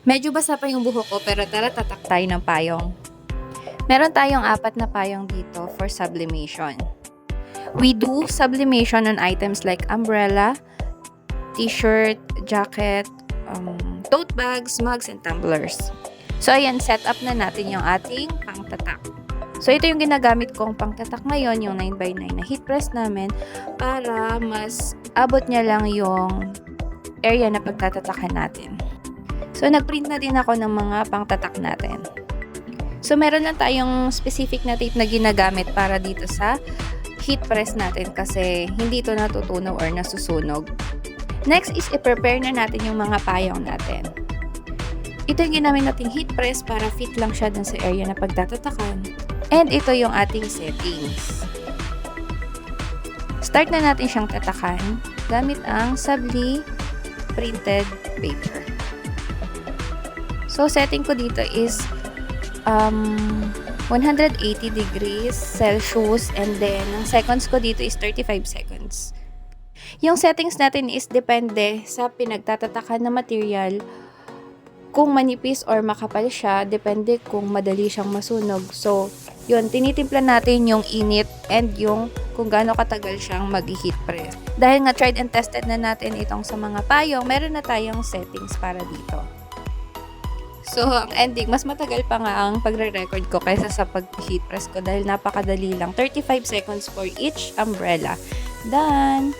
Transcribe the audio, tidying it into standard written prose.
Medyo basa pa yung buhok ko pero tara tatak tayo ng payong. Meron tayong 4 na payong dito for sublimation. We do sublimation on items like umbrella, t-shirt, jacket, tote bags, mugs, and tumblers. So ayan, set up na natin yung ating pangtatak. So ito yung ginagamit kong pangtatak ngayon, yung 9x9 na heat press namin para mas abot niya lang yung area na pagtatatakan natin. So nagprint na din ako ng mga pangtatak natin. So meron lang tayong specific na tape na ginagamit para dito sa heat press natin kasi hindi ito natutunaw or nasusunog. Next is i-prepare na natin yung mga payong natin. Ito yung ginamit nating heat press para fit lang siya dun sa area na pagtatatakan. And ito yung ating settings. Start na natin siyang tatakan gamit ang Sabli printed paper. So setting ko dito is 180 degrees Celsius and then ang seconds ko dito is 35 seconds. Yung settings natin is depende sa pinagtatatakan na material. Kung manipis or makapal siya, depende kung madali siyang masunog. So, yun, tinitimpla natin yung init and yung kung gaano katagal siyang mag-heat press. Dahil nga tried and tested na natin itong sa mga payong, meron na tayong settings para dito. So, ang ending, mas matagal pa nga ang pagre-record ko kaysa sa pag-heat press ko dahil napakadali lang. 35 seconds for each umbrella. Done!